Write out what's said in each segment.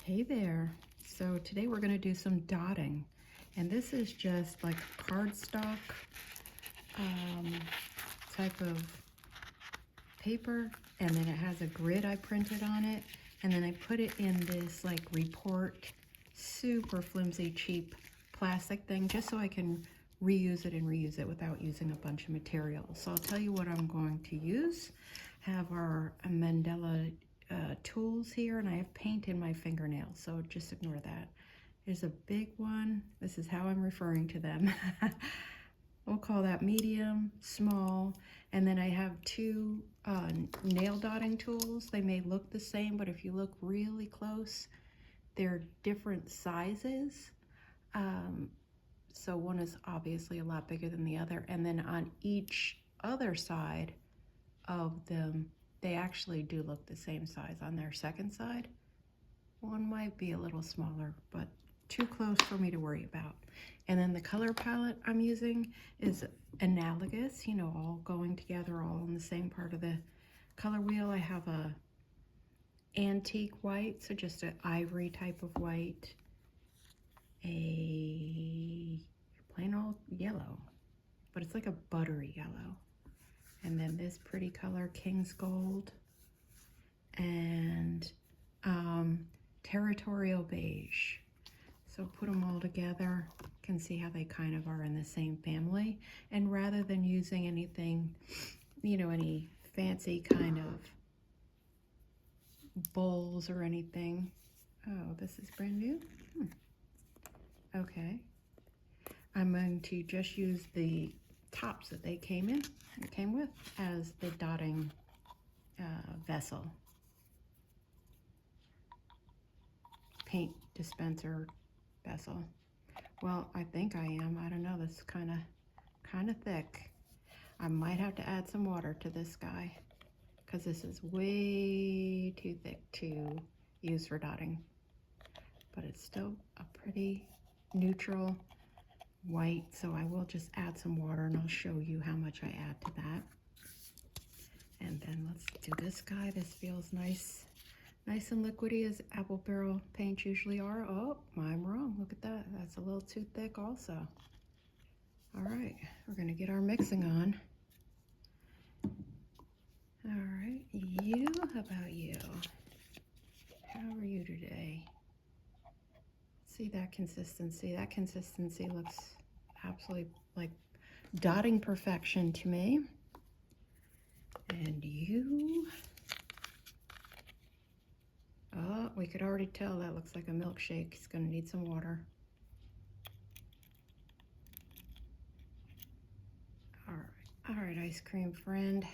Hey there. So today we're going to do some dotting, and this is just like cardstock type of paper, and then it has a grid I printed on it, and then I put it in this like report super flimsy cheap plastic thing just so I can reuse it without using a bunch of materials. So I'll tell you what I'm going to use. Have our Mandala tools here, and I have paint in my fingernails, so just ignore that. There's a big one. This is how I'm referring to them. We'll call that medium, small, and then I have two nail dotting tools. They may look the same, but if you look really close, they're different sizes. So one is obviously a lot bigger than the other, and then on each other side of them, they actually do look the same size. On their second side, one might be a little smaller, but too close for me to worry about. And then the color palette I'm using is analogous, you know, all going together, all on the same part of the color wheel. I have a antique white, so just an ivory type of white, a plain old yellow, but it's like a buttery yellow. And then this pretty color, King's Gold, and Territorial Beige. So put them all together, you can see how they kind of are in the same family. And rather than using anything, you know, any fancy kind of bowls or anything. Oh, this is brand new? Okay. I'm going to just use the tops that they came with as the dotting vessel. Paint dispenser vessel. Well, I think I am. I don't know. This is kind of thick. I might have to add some water to this guy because this is way too thick to use for dotting. But it's still a pretty neutral white, so I will just add some water and I'll show you how much I add to that. And then let's do this guy. This feels nice and liquidy as apple barrel paints usually are. Oh, I'm wrong. Look at that. That's a little too thick also. All right, we're going to get our mixing on. All right, you, how about you? How are you today? See that consistency? That consistency looks absolutely like dotting perfection to me. And you? Oh, we could already tell that looks like a milkshake. It's gonna need some water. All right, ice cream friend.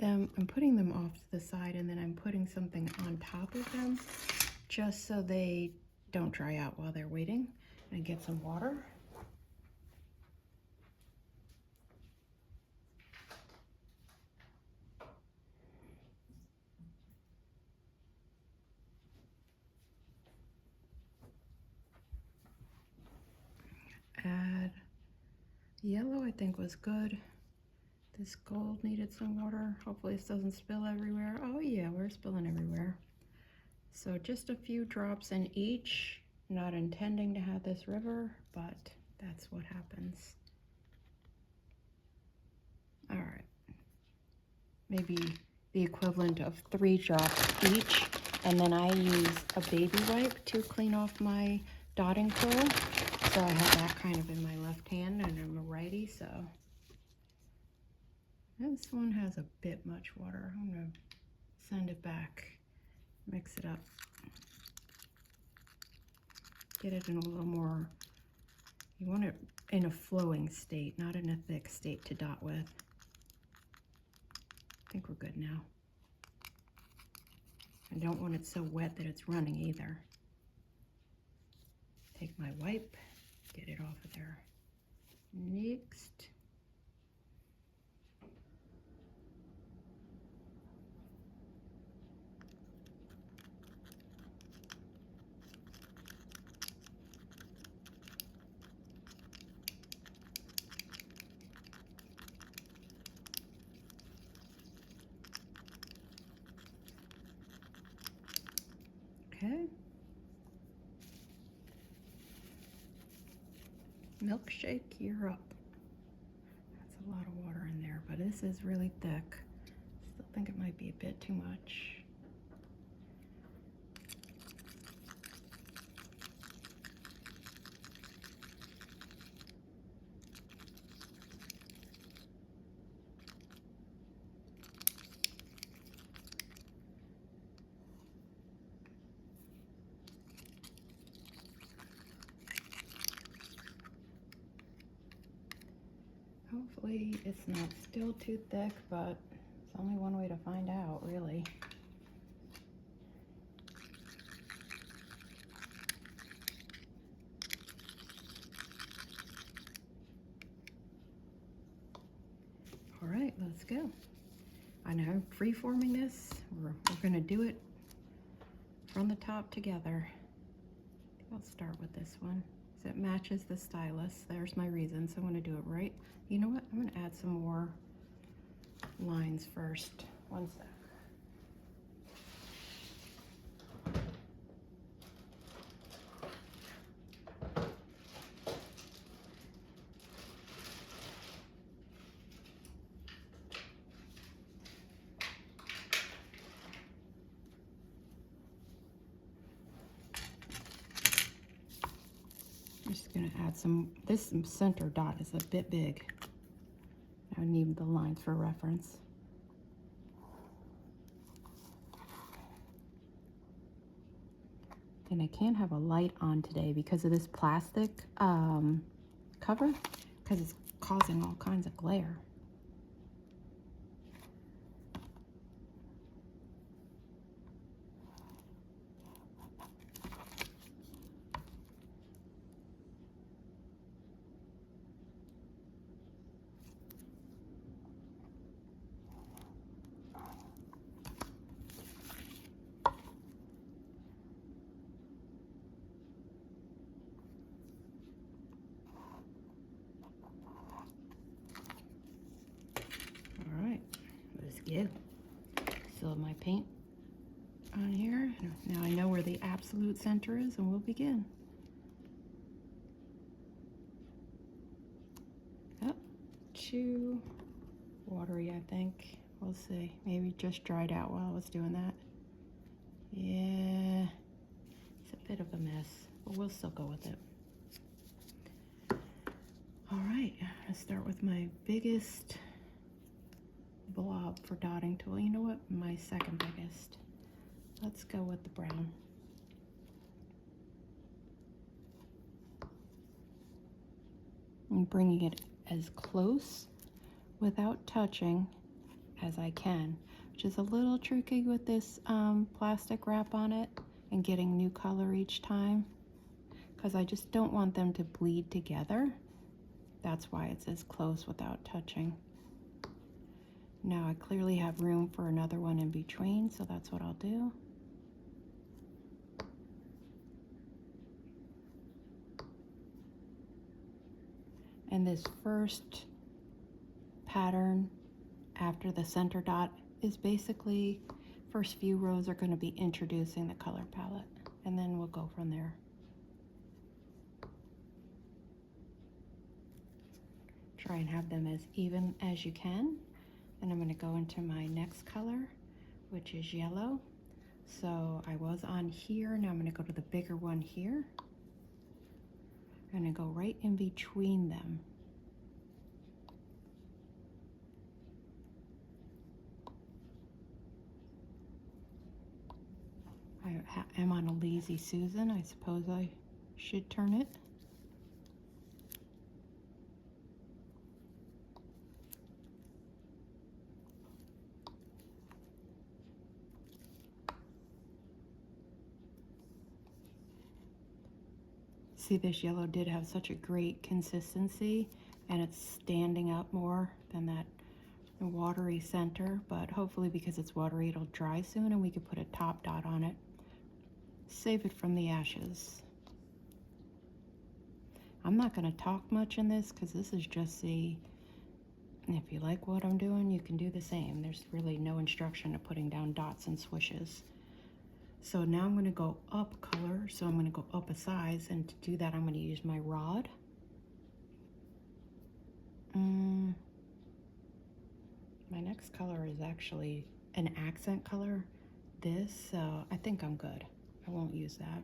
I'm putting them off to the side, and then I'm putting something on top of them just so they don't dry out while they're waiting. And get some water. Add yellow, I think was good. This gold needed some water. Hopefully this doesn't spill everywhere. Oh yeah, we're spilling everywhere. So just a few drops in each. Not intending to have this river, but that's what happens. All right. Maybe the equivalent of 3 drops each. And then I use a baby wipe to clean off my dotting tool. So I have that kind of in my left hand, and I'm a righty, so. This one has a bit much water. I'm gonna send it back, mix it up. Get it in a little more, you want it in a flowing state, not in a thick state to dot with. I think we're good now. I don't want it so wet that it's running either. Take my wipe, get it off of there. Next. Okay. Milkshake, you're up. That's a lot of water in there, but this is really thick. Still think it might be a bit too much. Hopefully it's not still too thick, but it's only one way to find out, really. All right, let's go. I know, free-forming this, we're gonna do it from the top together. I'll start with this one, so it matches the stylus. There's my reason, so I'm gonna do it right. You know what, I'm gonna add some more lines first. One sec. I'm just gonna add some, this center dot is a bit big. I need the lines for reference. And I can't have a light on today because of this plastic cover, because it's causing all kinds of glare. Go. Still have my paint on here. Now I know where the absolute center is, and we'll begin. Oh, too watery, I think. We'll see. Maybe just dried out while I was doing that. Yeah, it's a bit of a mess, but we'll still go with it. All right, I'll start with my biggest blob for dotting tool. You know what? My second biggest. Let's go with the brown. I'm bringing it as close without touching as I can, which is a little tricky with this plastic wrap on it and getting new color each time, because I just don't want them to bleed together. That's why it's as close without touching. Now I clearly have room for another one in between, so that's what I'll do. And this first pattern after the center dot is basically, first few rows are going to be introducing the color palette, and then we'll go from there. Try and have them as even as you can. And I'm going to go into my next color, which is yellow. So I was on here, now I'm going to go to the bigger one here. I'm going to go right in between them. I am on a lazy Susan. I suppose I should turn it. See, this yellow did have such a great consistency, and it's standing up more than that watery center, but hopefully because it's watery it'll dry soon and we could put a top dot on it. Save it from the ashes. I'm not going to talk much in this because this is just if you like what I'm doing, you can do the same. There's really no instruction to putting down dots and swishes. So now I'm going to go up color, so I'm going to go up a size, and to do that I'm going to use my rod. My next color is actually an accent color, this, so I think I'm good. I won't use that.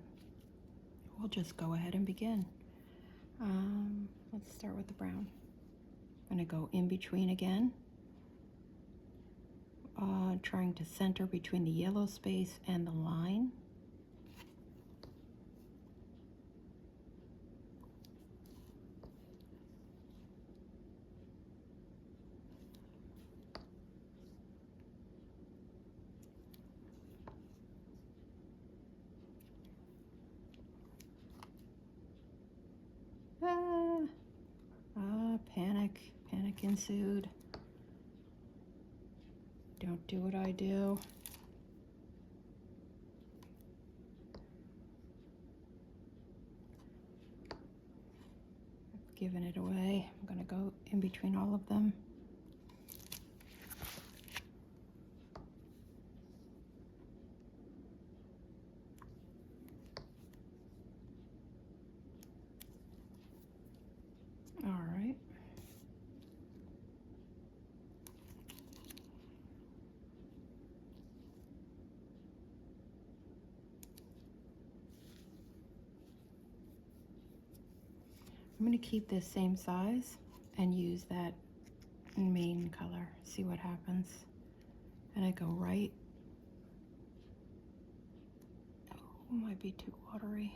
We'll just go ahead and begin. Let's start with the brown. I'm going to go in between again, trying to center between the yellow space and the line. Panic ensued. Don't do what I do. I've given it away. I'm gonna go in between all of them. All right. I'm going to keep this same size and use that main color, see what happens. And I go right. Oh, might be too watery.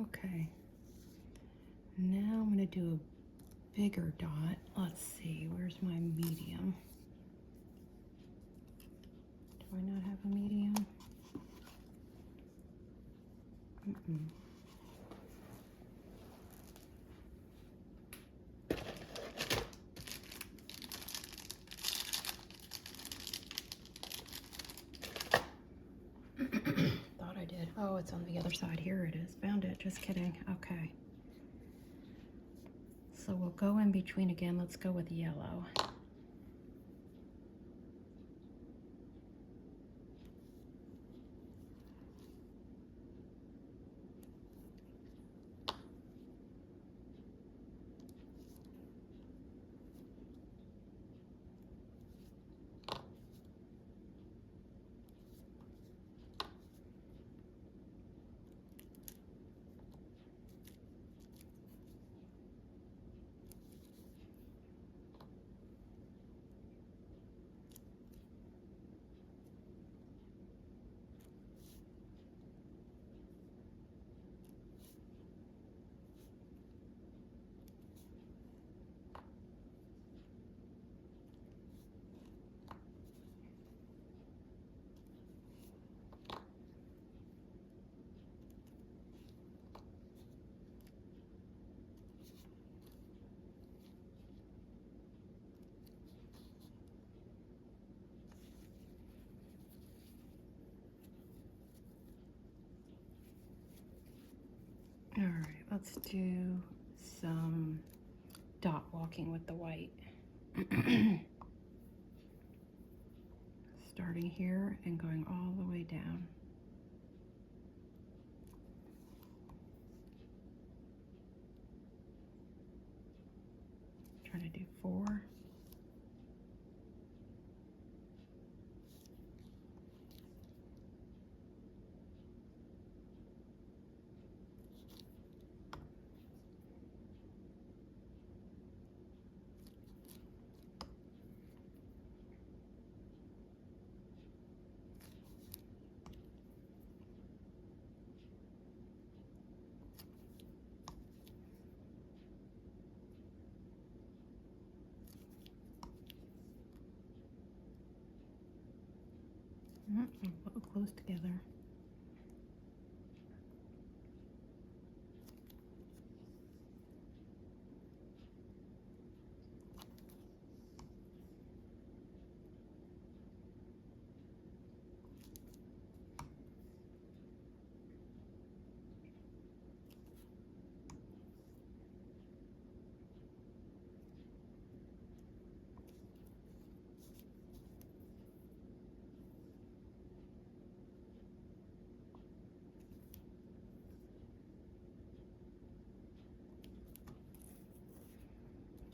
Okay, now I'm going to do a bigger dot. Let's see, where's my medium? Do I not have a medium? Thought I did. Oh, it's on the other side. Here it is. Found it. Just kidding. Okay. So we'll go in between again. Let's go with yellow. All right, let's do some dot walking with the white. Starting here and going all the way down. Trying to do 4. A little close together.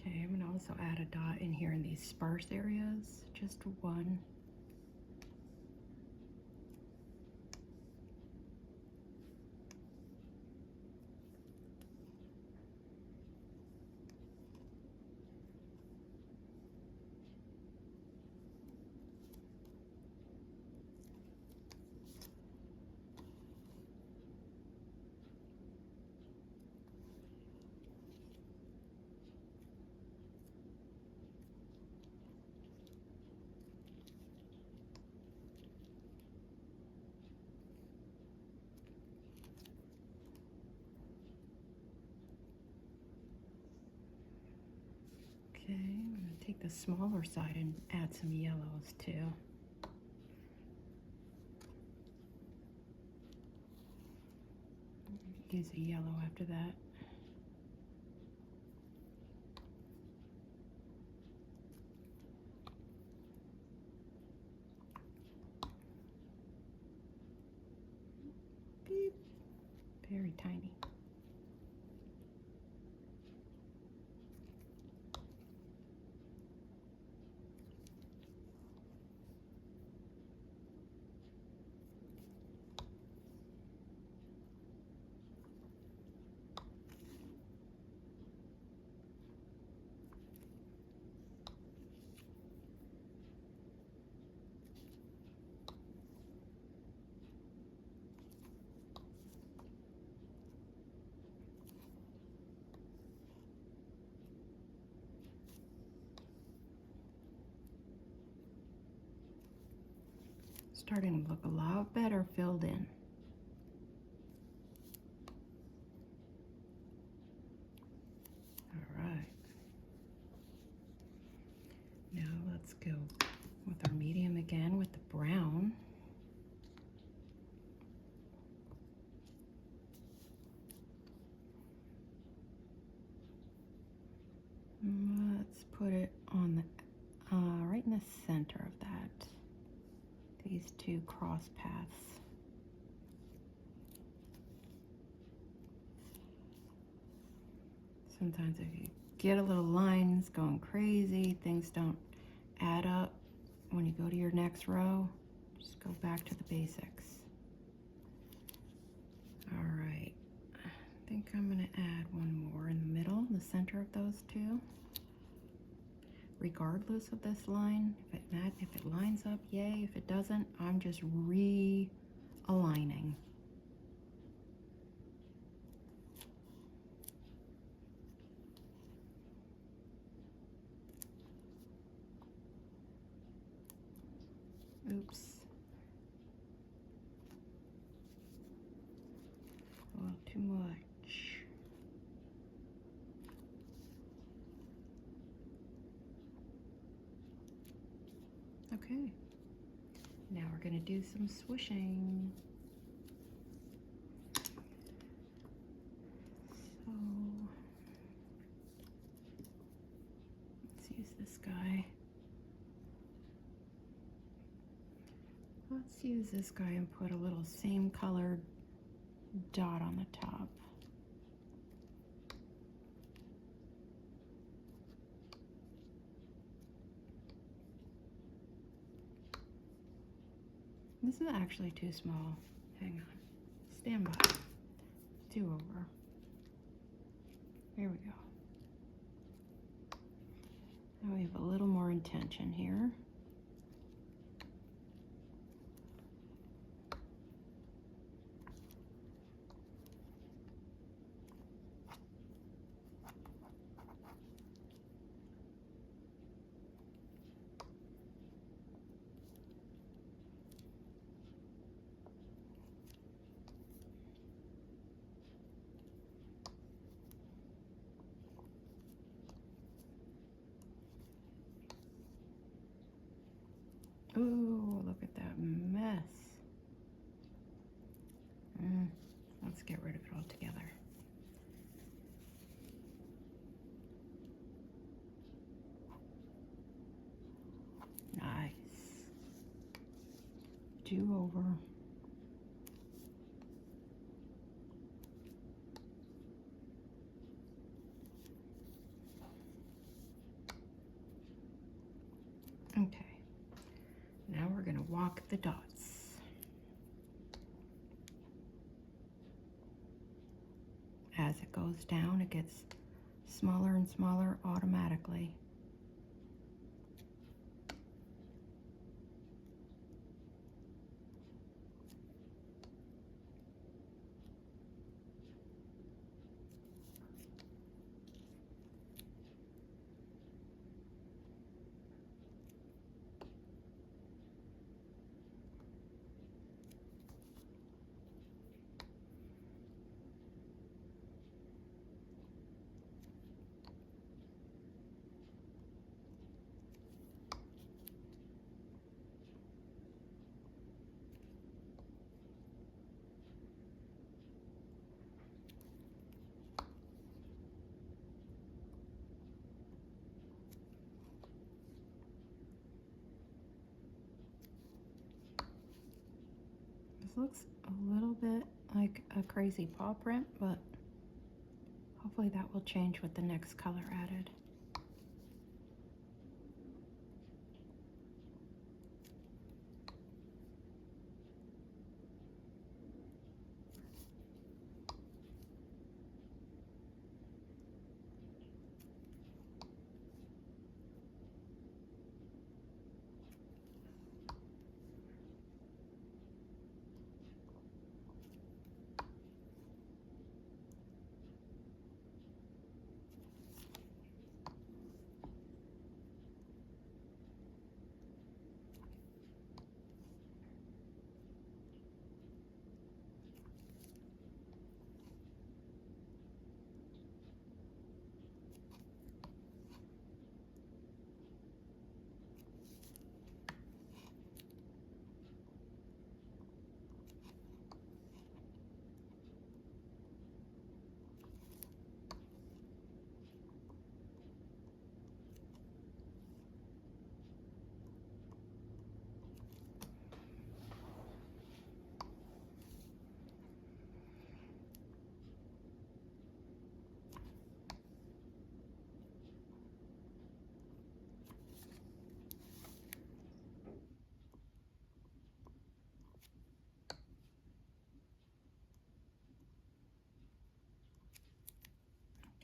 Okay, I'm gonna also add a dot in here in these sparse areas, just one. Okay, I'm going to take the smaller side and add some yellows too. Use a yellow after that. Beep. Very tiny. Starting to look a lot better filled in. All right. Now let's go with our medium again with the brown. Let's put it on the right in the center of that. These two cross paths. Sometimes if you get a little lines going crazy, things don't add up. When you go to your next row, just go back to the basics. All right, I think I'm gonna add one more in the middle, the center of those two. Regardless of this line, if it lines up, yay. If it doesn't, I'm just realigning. Oops. A little too much. Okay, now we're going to do some swishing. So, let's use this guy. Let's use this guy and put a little same colored dot on the top. This is actually too small. Hang on. Stand by. Do over. Here we go. Now we have a little more intention here. Let's get rid of it altogether. Nice. Do over. Okay. Now we're going to walk the dots. As it goes down, it gets smaller and smaller automatically. This looks a little bit like a crazy paw print, but hopefully that will change with the next color added.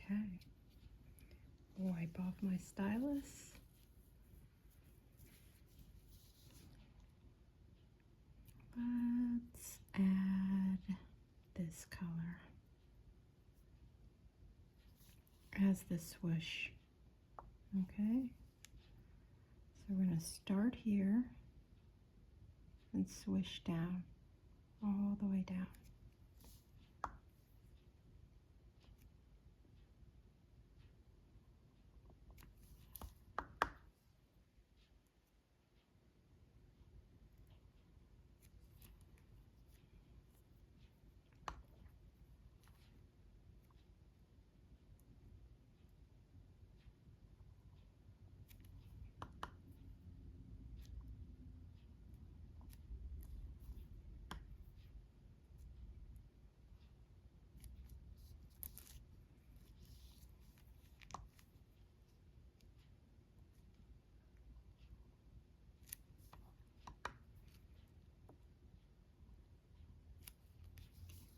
Okay. Wipe off my stylus. Let's add this color as the swoosh. Okay. So we're going to start here and swish down all the way down.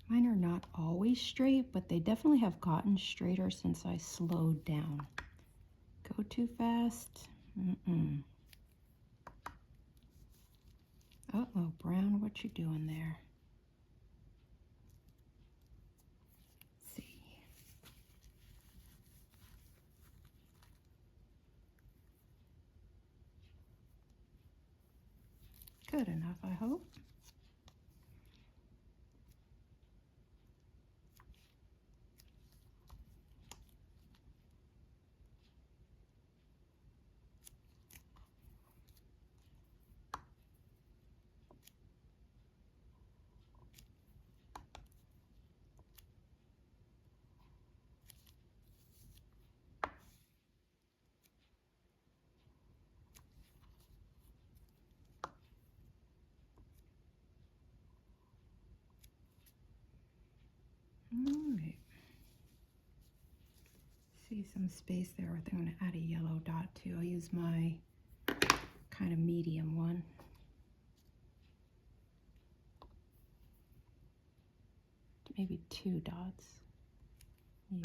Mine are not always straight, but they definitely have gotten straighter since I slowed down. Go too fast? Uh-oh, Brown, what you doing there? Let's see. Good enough, I hope. see some space there. I think I'm going to add a yellow dot too. I'll use my kind of medium one. Maybe 2 dots. Yeah.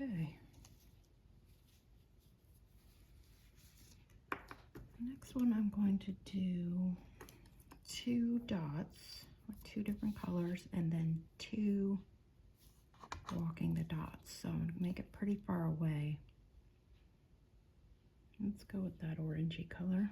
Okay. Next one, I'm going to do 2 dots with 2 different colors and then 2 walking the dots. So I'm going to make it pretty far away. Let's go with that orangey color.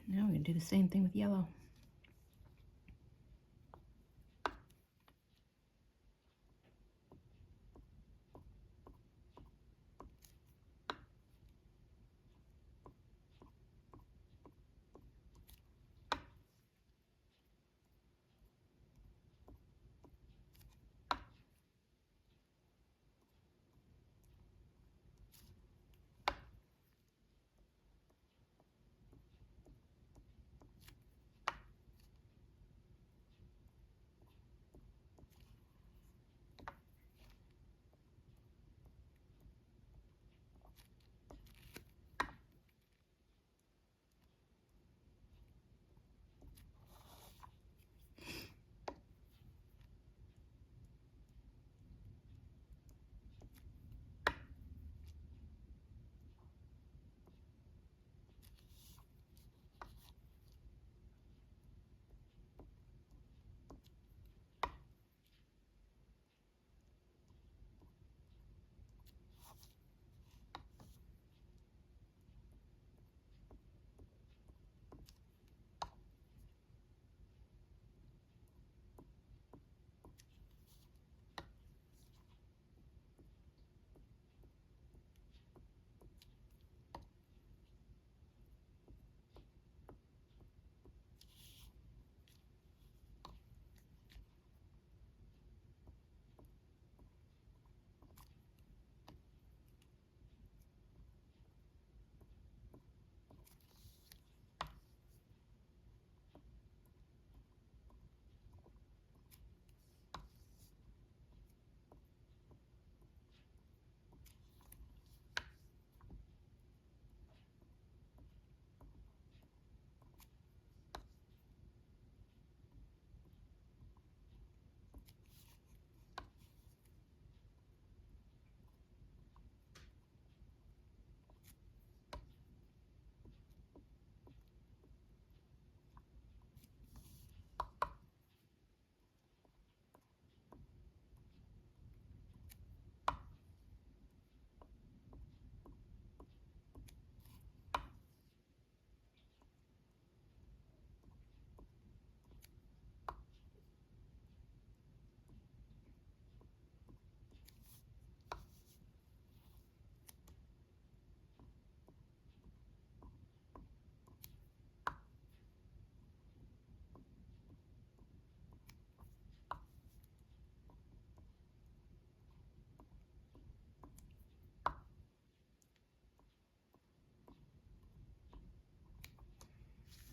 Now we're going to do the same thing with yellow.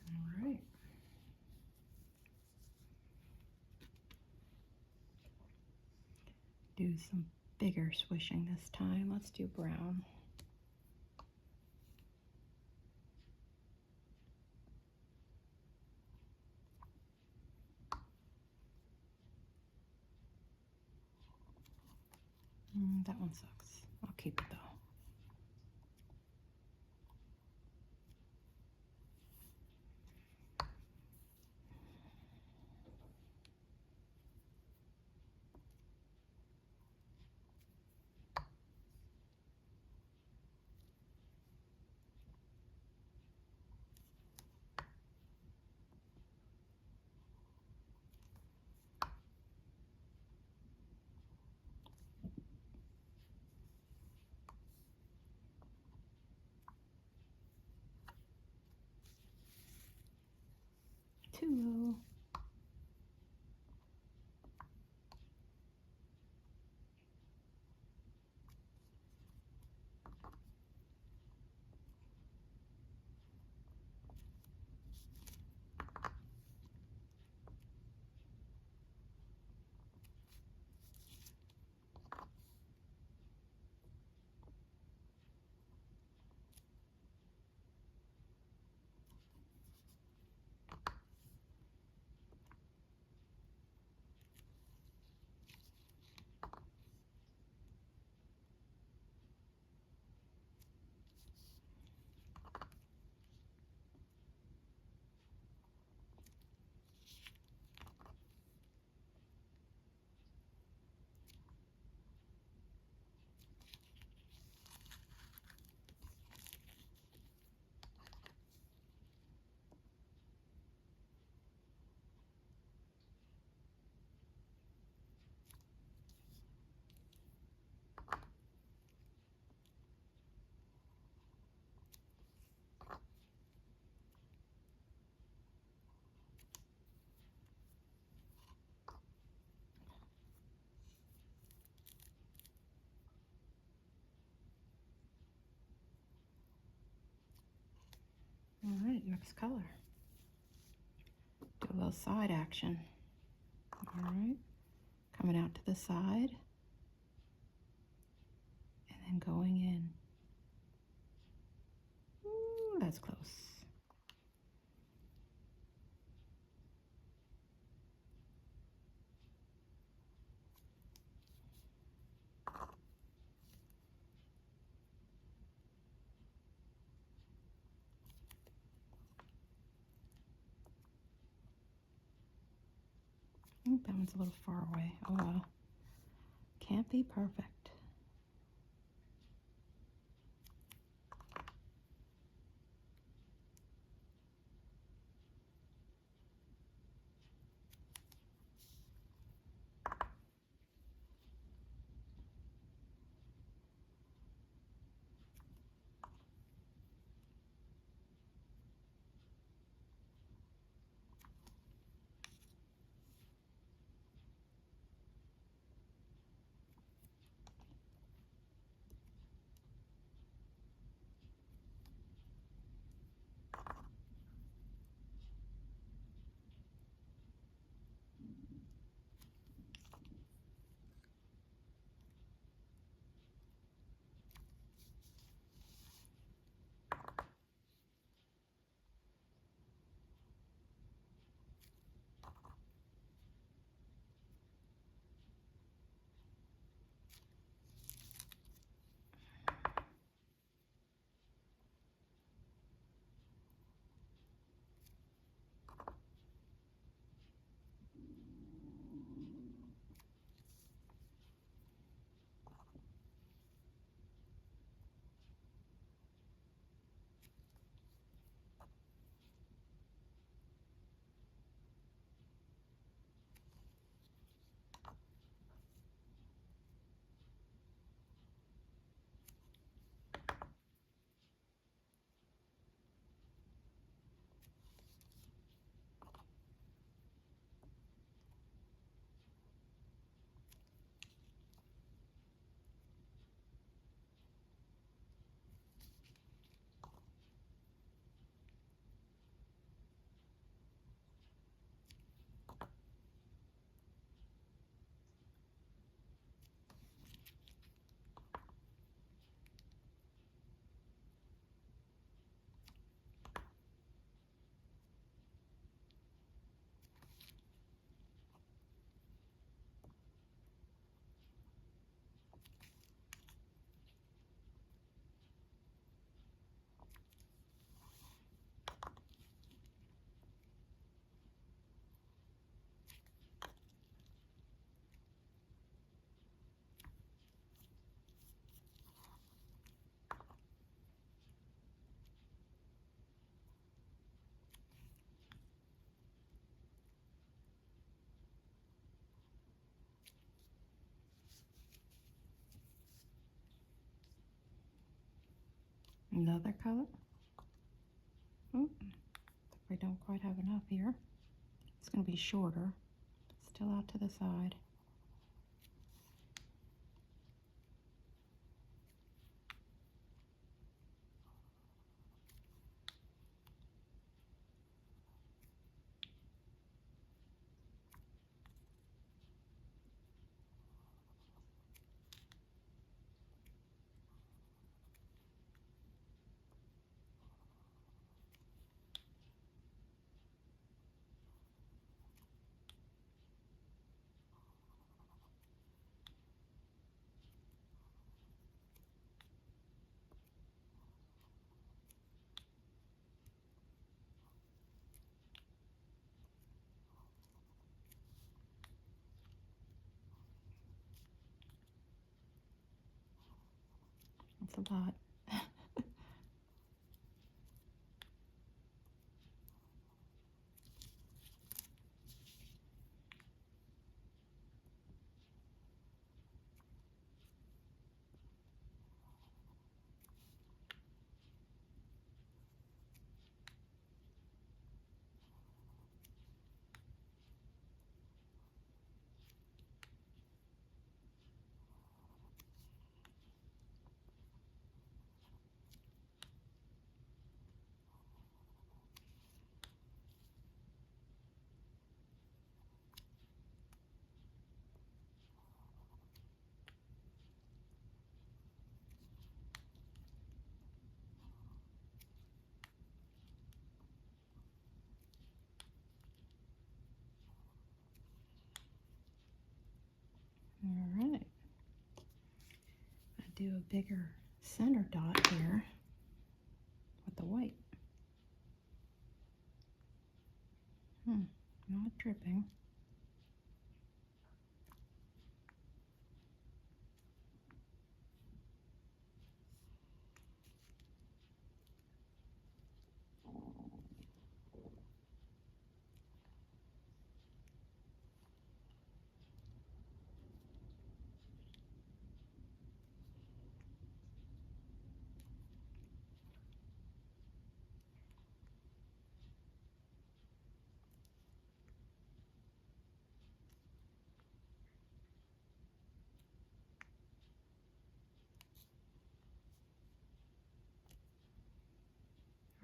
All right. Do some bigger swishing this time. Let's do brown. That one sucks. I'll keep it though. Too low. right, next color. Do a little side action. All right, coming out to the side and then going in. Ooh, that's close. Ooh, that one's a little far away. Oh well. Can't be perfect. Another color. Oh, we don't quite have enough here. It's going to be shorter, still out to the side. That's a lot. do a bigger center dot here with the white. Not dripping.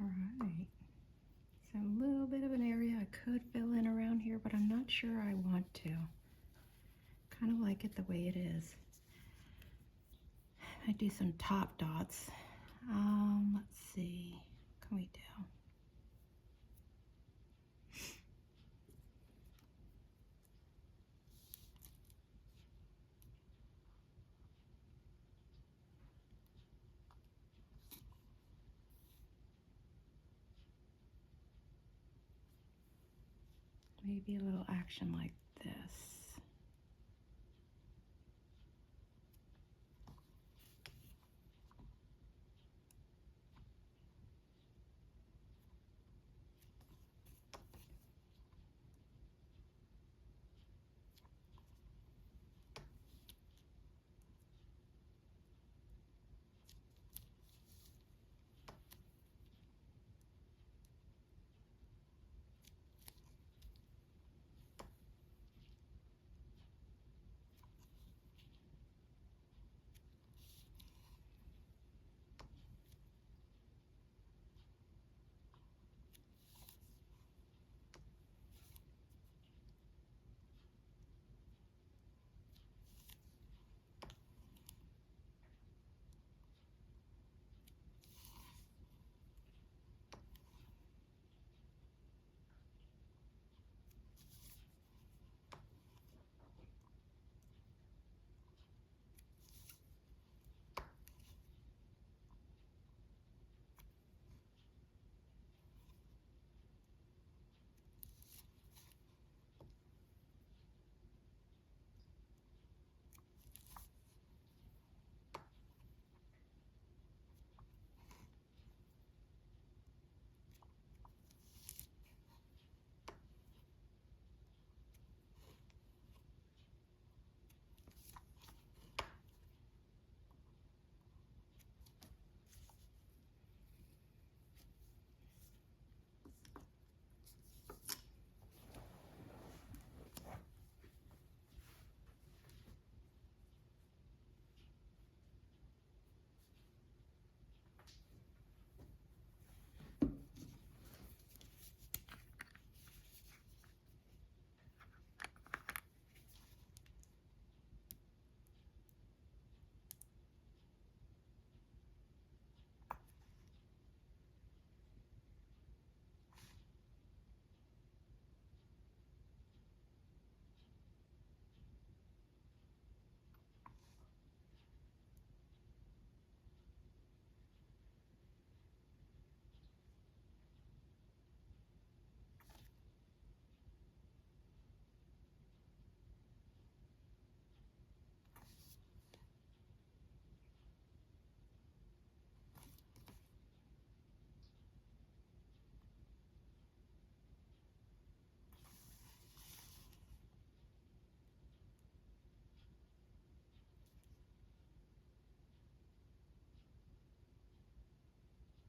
All right. So a little bit of an area I could fill in around here, but I'm not sure I want to. Kind of like it the way it is. I do some top dots. Let's see. What can we do? Maybe a little action like this.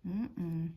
Mm-mm.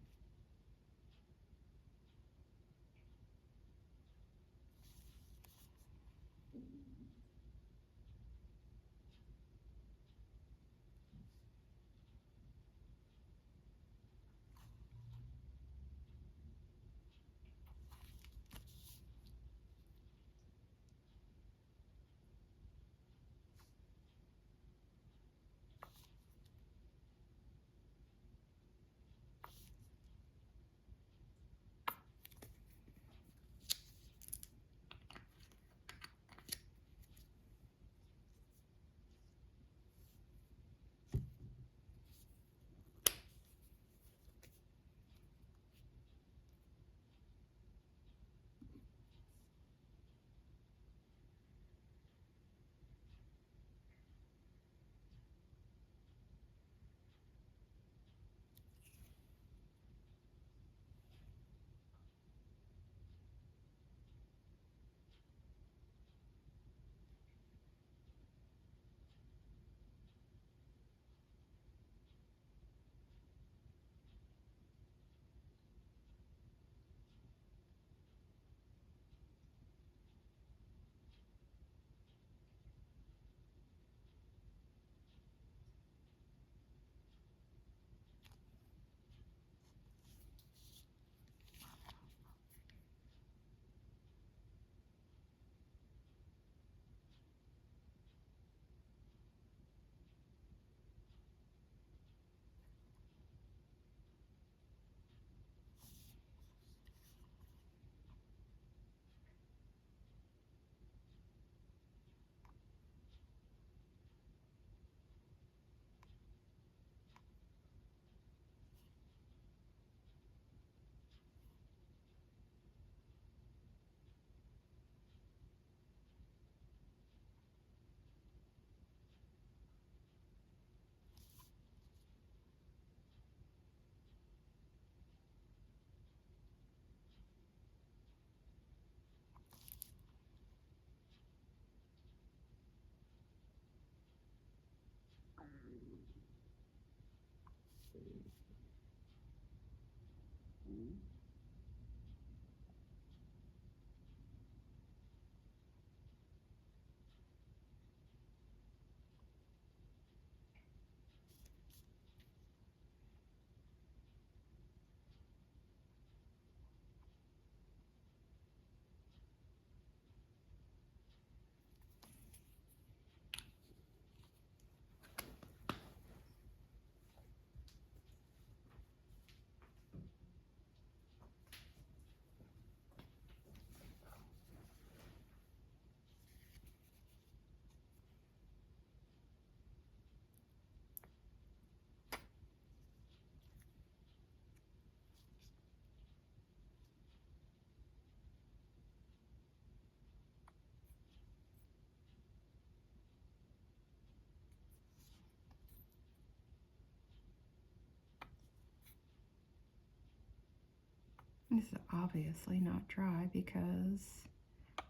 This is obviously not dry because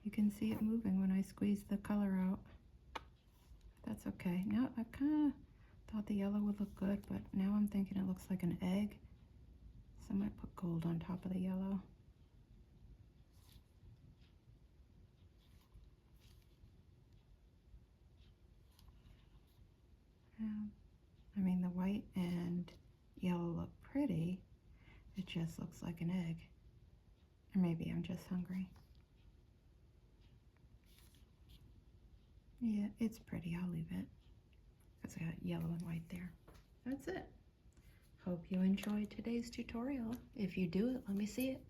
you can see it moving when I squeeze the color out. That's okay. Now, I kind of thought the yellow would look good, but now I'm thinking it looks like an egg. So I might put gold on top of the yellow. Yeah. I mean, the white and yellow look pretty. It just looks like an egg. Or maybe I'm just hungry. Yeah, it's pretty. I'll leave it. Because I got yellow and white there. That's it. Hope you enjoyed today's tutorial. If you do it, let me see it.